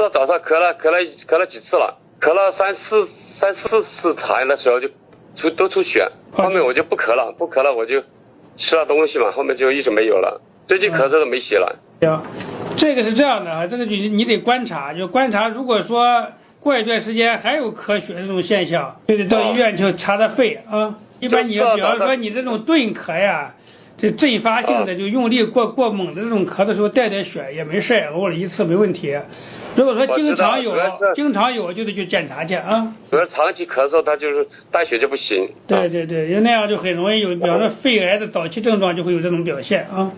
到早上咳了几次了，咳了三四次痰的时候都出血，后面我就不咳了，我就吃了东西嘛，后面就一直没有了，最近咳嗽都没血了。行，这个是这样的啊，这个就你得观察，如果说过一段时间还有咳血这种现象，就得到医院去查查肺啊。一般你比方说你这种顿咳呀，这阵发性的就用力过猛的这种咳的时候带点血也没事，偶尔一次没问题。如果说经常有就得去检查去啊。主要长期咳嗽，它就是带血就不行。对，因为那样就很容易有，比方说肺癌的早期症状就会有这种表现啊。